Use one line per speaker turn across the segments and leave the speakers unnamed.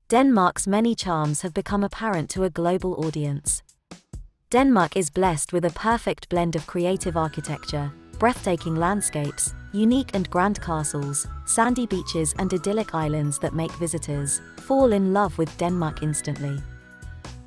Denmark's many charms have become apparent to a global audience. Denmark is blessed with a perfect blend of creative architecture, breathtaking landscapes, unique and grand castles, sandy beaches and idyllic islands that make visitors fall in love with Denmark instantly.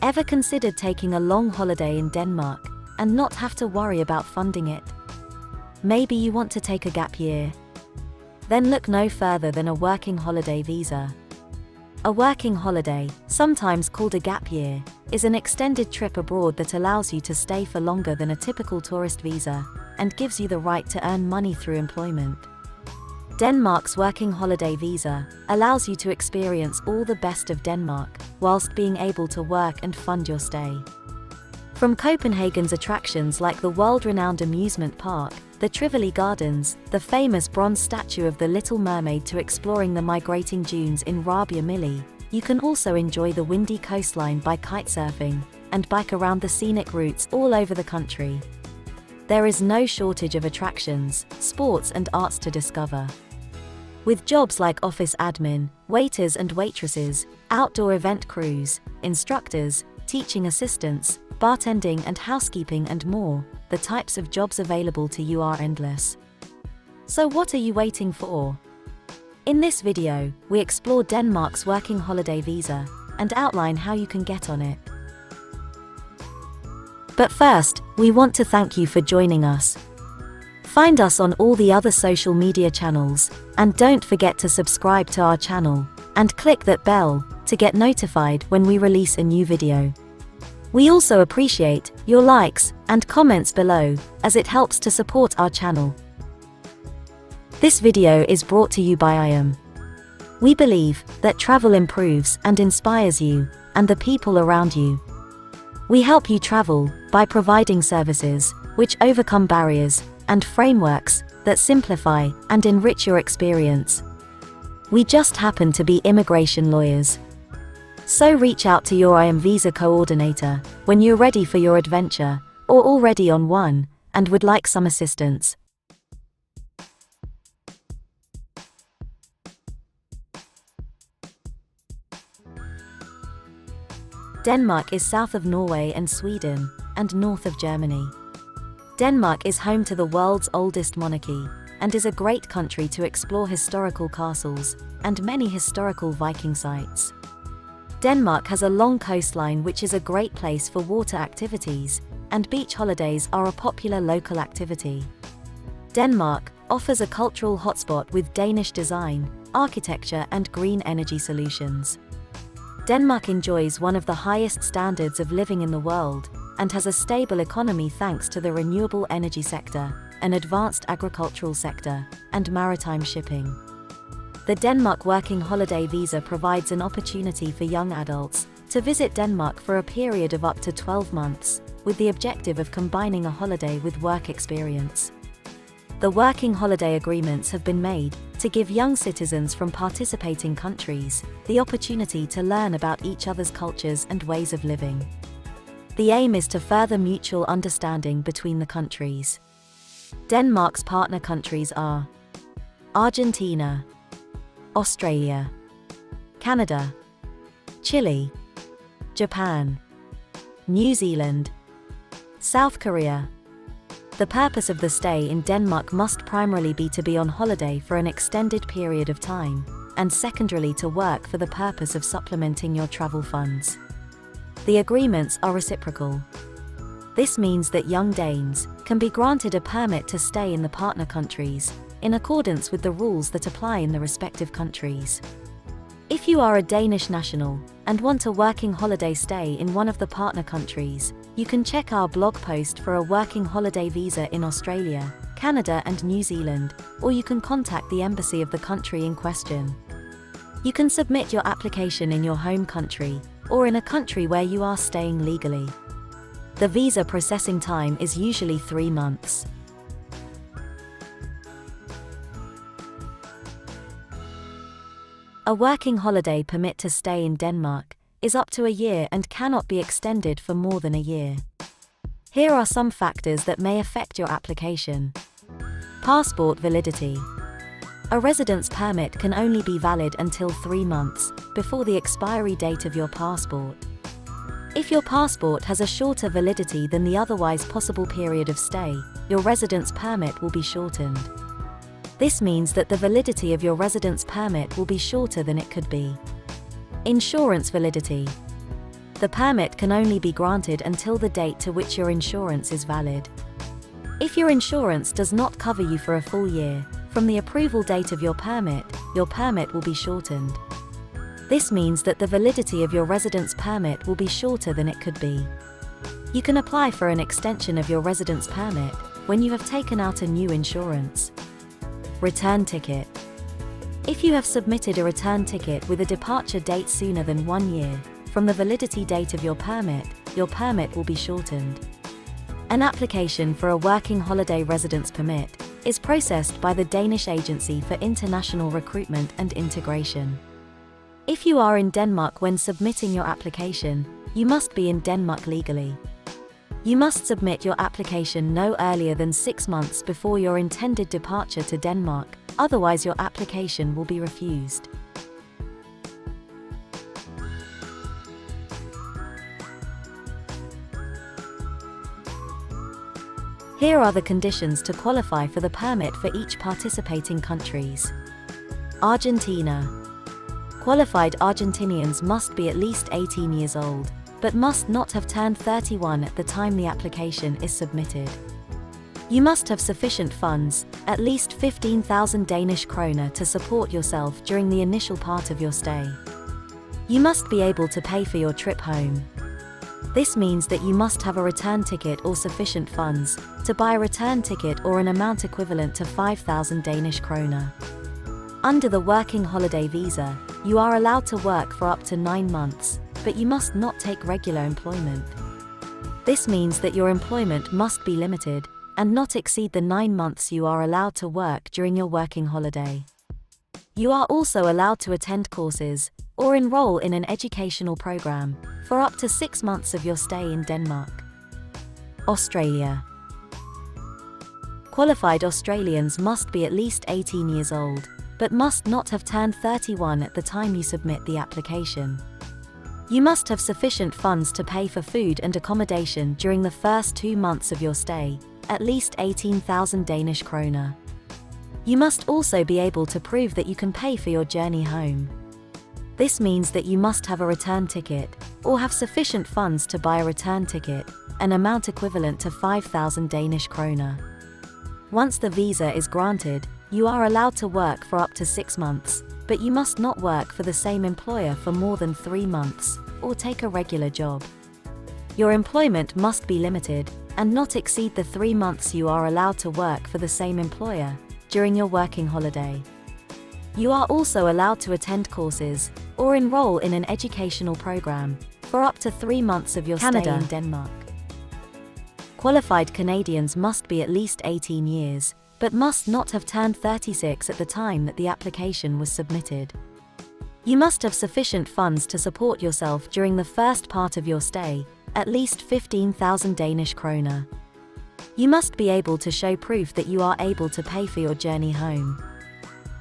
Ever considered taking a long holiday in Denmark and not have to worry about funding it? Maybe you want to take a gap year? Then look no further than a working holiday visa. A working holiday, sometimes called a gap year, is an extended trip abroad that allows you to stay for longer than a typical tourist visa and gives you the right to earn money through employment. Denmark's working holiday visa allows you to experience all the best of Denmark whilst being able to work and fund your stay. From Copenhagen's attractions like the world-renowned amusement park, the Tivoli Gardens, the famous bronze statue of the Little Mermaid to exploring the migrating dunes in Rabia Mille, you can also enjoy the windy coastline by kitesurfing and bike around the scenic routes all over the country. There is no shortage of attractions, sports and arts to discover. With jobs like office admin, waiters and waitresses, outdoor event crews, instructors, teaching assistants, bartending and housekeeping and more, the types of jobs available to you are endless. So what are you waiting for? In this video, we explore Denmark's working holiday visa and outline how you can get on it. But first, we want to thank you for joining us. Find us on all the other social media channels, and don't forget to subscribe to our channel and click that bell to get notified when we release a new video. We also appreciate your likes and comments below, as it helps to support our channel. This video is brought to you by IAM. We believe that travel improves and inspires you and the people around you. We help you travel by providing services which overcome barriers and frameworks that simplify and enrich your experience. We just happen to be immigration lawyers. So reach out to your IAM visa coordinator when you're ready for your adventure, or already on one and would like some assistance. Denmark is south of Norway and Sweden, and north of Germany. Denmark is home to the world's oldest monarchy, and is a great country to explore historical castles and many historical Viking sites. Denmark has a long coastline which is a great place for water activities, and beach holidays are a popular local activity. Denmark offers a cultural hotspot with Danish design, architecture and green energy solutions. Denmark enjoys one of the highest standards of living in the world, and has a stable economy thanks to the renewable energy sector, an advanced agricultural sector, and maritime shipping. The Denmark Working Holiday Visa provides an opportunity for young adults to visit Denmark for a period of up to 12 months, with the objective of combining a holiday with work experience. The working holiday agreements have been made to give young citizens from participating countries the opportunity to learn about each other's cultures and ways of living. The aim is to further mutual understanding between the countries. Denmark's partner countries are Argentina, Australia, Canada, Chile, Japan, New Zealand, South Korea. The purpose of the stay in Denmark must primarily be to be on holiday for an extended period of time, and secondarily to work for the purpose of supplementing your travel funds. The agreements are reciprocal. This means that young Danes can be granted a permit to stay in the partner countries, in accordance with the rules that apply in the respective countries. If you are a Danish national and want a working holiday stay in one of the partner countries, you can check our blog post for a working holiday visa in Australia, Canada and New Zealand, or you can contact the embassy of the country in question. You can submit your application in your home country, or in a country where you are staying legally. The visa processing time is usually 3 months. A working holiday permit to stay in Denmark is up to a year and cannot be extended for more than a year. Here are some factors that may affect your application. Passport validity. A residence permit can only be valid until 3 months before the expiry date of your passport. If your passport has a shorter validity than the otherwise possible period of stay, your residence permit will be shortened. This means that the validity of your residence permit will be shorter than it could be. Insurance validity. The permit can only be granted until the date to which your insurance is valid. If your insurance does not cover you for a full year, from the approval date of your permit will be shortened. This means that the validity of your residence permit will be shorter than it could be. You can apply for an extension of your residence permit when you have taken out a new insurance. Return ticket. If you have submitted a return ticket with a departure date sooner than 1 year from the validity date of your permit will be shortened. An application for a working holiday residence permit is processed by the Danish Agency for International Recruitment and Integration. If you are in Denmark when submitting your application, you must be in Denmark legally. You must submit your application no earlier than 6 months before your intended departure to Denmark, otherwise your application will be refused. Here are the conditions to qualify for the permit for each participating countries. Argentina. Qualified Argentinians must be at least 18 years old, but must not have turned 31 at the time the application is submitted. You must have sufficient funds, at least 15,000 Danish kroner, to support yourself during the initial part of your stay. You must be able to pay for your trip home. This means that you must have a return ticket or sufficient funds to buy a return ticket or an amount equivalent to 5,000 Danish kroner. Under the working holiday visa, you are allowed to work for up to 9 months, but you must not take regular employment. This means that your employment must be limited and not exceed the 9 months you are allowed to work during your working holiday. You are also allowed to attend courses or enroll in an educational program for up to 6 months of your stay in Denmark. Australia. Qualified Australians must be at least 18 years old, but must not have turned 31 at the time you submit the application. You must have sufficient funds to pay for food and accommodation during the first 2 months of your stay, at least 18,000 Danish kroner. You must also be able to prove that you can pay for your journey home. This means that you must have a return ticket, or have sufficient funds to buy a return ticket, an amount equivalent to 5,000 Danish kroner. Once the visa is granted, you are allowed to work for up to 6 months, but you must not work for the same employer for more than 3 months, or take a regular job. Your employment must be limited, and not exceed the 3 months you are allowed to work for the same employer during your working holiday. You are also allowed to attend courses or enroll in an educational program for up to 3 months of your stay in Denmark. Qualified Canadians must be at least 18 years, but must not have turned 36 at the time that the application was submitted. You must have sufficient funds to support yourself during the first part of your stay, at least 15,000 Danish kroner. You must be able to show proof that you are able to pay for your journey home.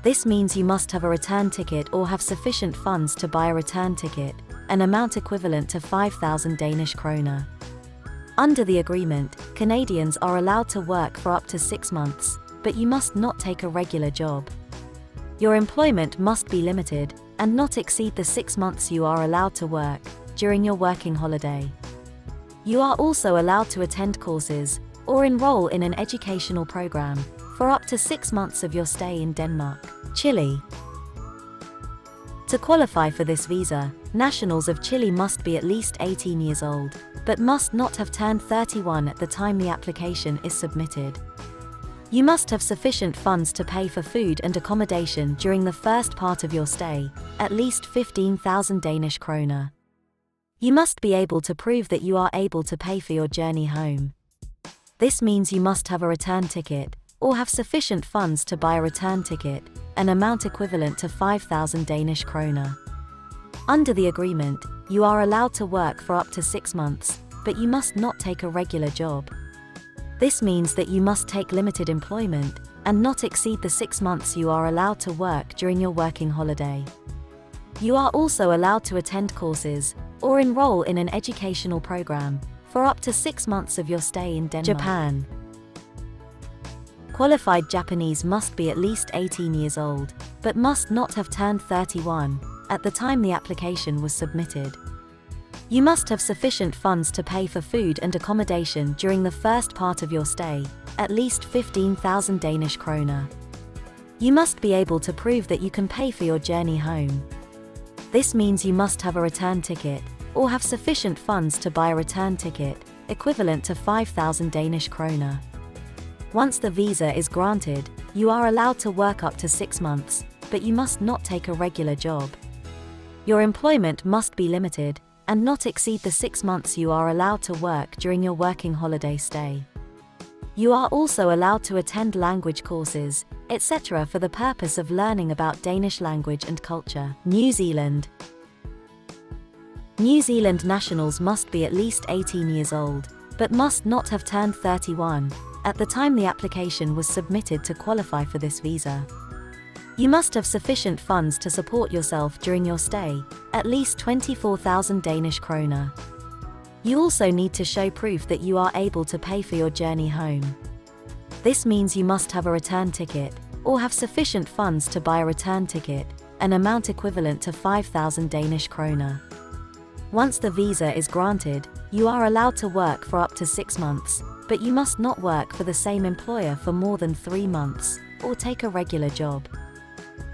This means you must have a return ticket or have sufficient funds to buy a return ticket, an amount equivalent to 5,000 Danish kroner. Under the agreement, Canadians are allowed to work for up to 6 months, but you must not take a regular job. Your employment must be limited and not exceed the 6 months you are allowed to work during your working holiday. You are also allowed to attend courses or enroll in an educational program for up to 6 months of your stay in Denmark. Chile. To qualify for this visa, nationals of Chile must be at least 18 years old, but must not have turned 31 at the time the application is submitted. You must have sufficient funds to pay for food and accommodation during the first part of your stay, at least 15,000 Danish kroner. You must be able to prove that you are able to pay for your journey home. This means you must have a return ticket, or have sufficient funds to buy a return ticket, an amount equivalent to 5,000 Danish kroner. Under the agreement, you are allowed to work for up to 6 months, but you must not take a regular job. This means that you must take limited employment, and not exceed the 6 months you are allowed to work during your working holiday. You are also allowed to attend courses or enroll in an educational program for up to 6 months of your stay in Denmark. Japan. Qualified Japanese must be at least 18 years old, but must not have turned 31 at the time the application was submitted. You must have sufficient funds to pay for food and accommodation during the first part of your stay, at least 15,000 Danish kroner. You must be able to prove that you can pay for your journey home. This means you must have a return ticket, or have sufficient funds to buy a return ticket, equivalent to 5,000 Danish kroner. Once the visa is granted, you are allowed to work up to 6 months, but you must not take a regular job. Your employment must be limited, and not exceed the 6 months you are allowed to work during your working holiday stay. You are also allowed to attend language courses, etc. for the purpose of learning about Danish language and culture. New Zealand. New Zealand nationals must be at least 18 years old, but must not have turned 31 at the time the application was submitted to qualify for this visa. You must have sufficient funds to support yourself during your stay, at least 24,000 Danish kroner. You also need to show proof that you are able to pay for your journey home. This means you must have a return ticket, or have sufficient funds to buy a return ticket, an amount equivalent to 5,000 Danish kroner. Once the visa is granted, you are allowed to work for up to 6 months, but you must not work for the same employer for more than 3 months, or take a regular job.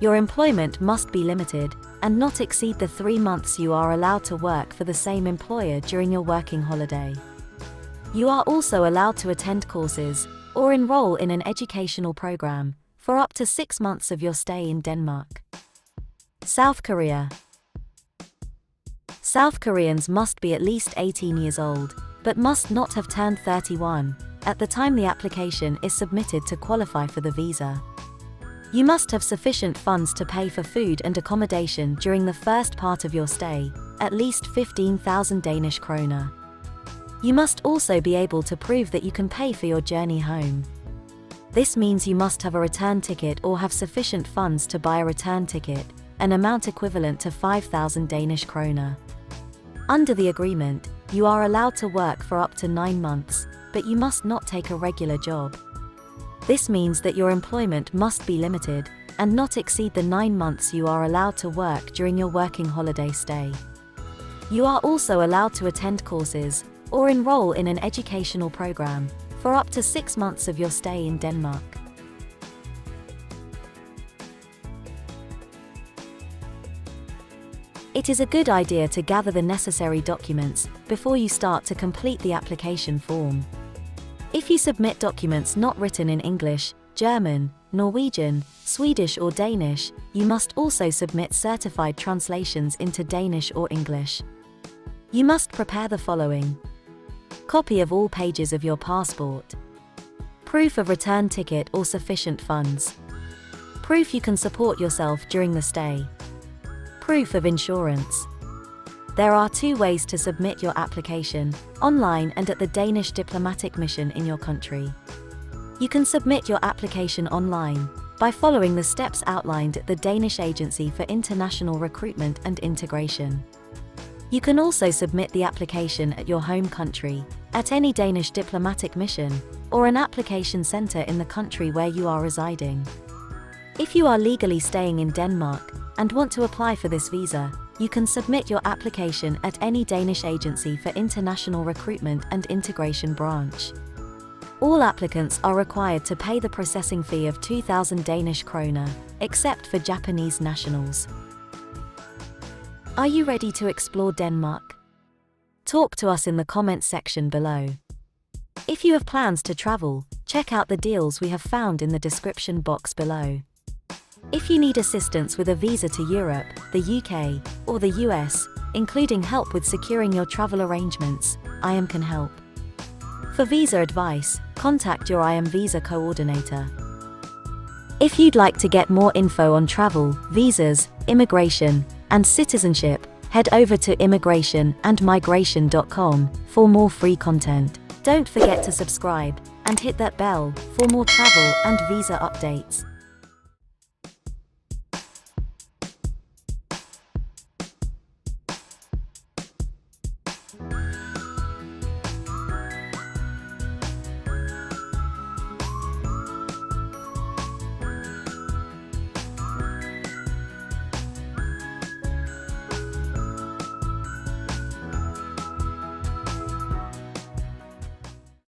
Your employment must be limited, and not exceed the 3 months you are allowed to work for the same employer during your working holiday. You are also allowed to attend courses, or enroll in an educational program, for up to 6 months of your stay in Denmark. South Korea. South Koreans must be at least 18 years old, but must not have turned 31 at the time the application is submitted to qualify for the visa. You must have sufficient funds to pay for food and accommodation during the first part of your stay, at least 15,000 Danish kroner. You must also be able to prove that you can pay for your journey home. This means you must have a return ticket or have sufficient funds to buy a return ticket, an amount equivalent to 5,000 Danish kroner. Under the agreement, you are allowed to work for up to 9 months, but you must not take a regular job. This means that your employment must be limited, and not exceed the 9 months you are allowed to work during your working holiday stay. You are also allowed to attend courses, or enroll in an educational program, for up to 6 months of your stay in Denmark. It is a good idea to gather the necessary documents before you start to complete the application form. If you submit documents not written in English, German, Norwegian, Swedish or Danish, you must also submit certified translations into Danish or English. You must prepare the following: copy of all pages of your passport, proof of return ticket or sufficient funds, proof you can support yourself during the stay, proof of insurance. There are 2 ways to submit your application, online and at the Danish diplomatic mission in your country. You can submit your application online by following the steps outlined at the Danish Agency for International Recruitment and Integration. You can also submit the application at your home country, at any Danish diplomatic mission, or an application center in the country where you are residing. If you are legally staying in Denmark and want to apply for this visa, you can submit your application at any Danish Agency for International Recruitment and Integration branch. All applicants are required to pay the processing fee of 2,000 Danish kroner, except for Japanese nationals. Are you ready to explore Denmark? Talk to us in the comments section below. If you have plans to travel, check out the deals we have found in the description box below. If you need assistance with a visa to Europe, the UK, or the US, including help with securing your travel arrangements, IAM can help. For visa advice, contact your IAM visa coordinator. If you'd like to get more info on travel, visas, immigration, and citizenship, head over to immigrationandmigration.com for more free content. Don't forget to subscribe and hit that bell for more travel and visa updates.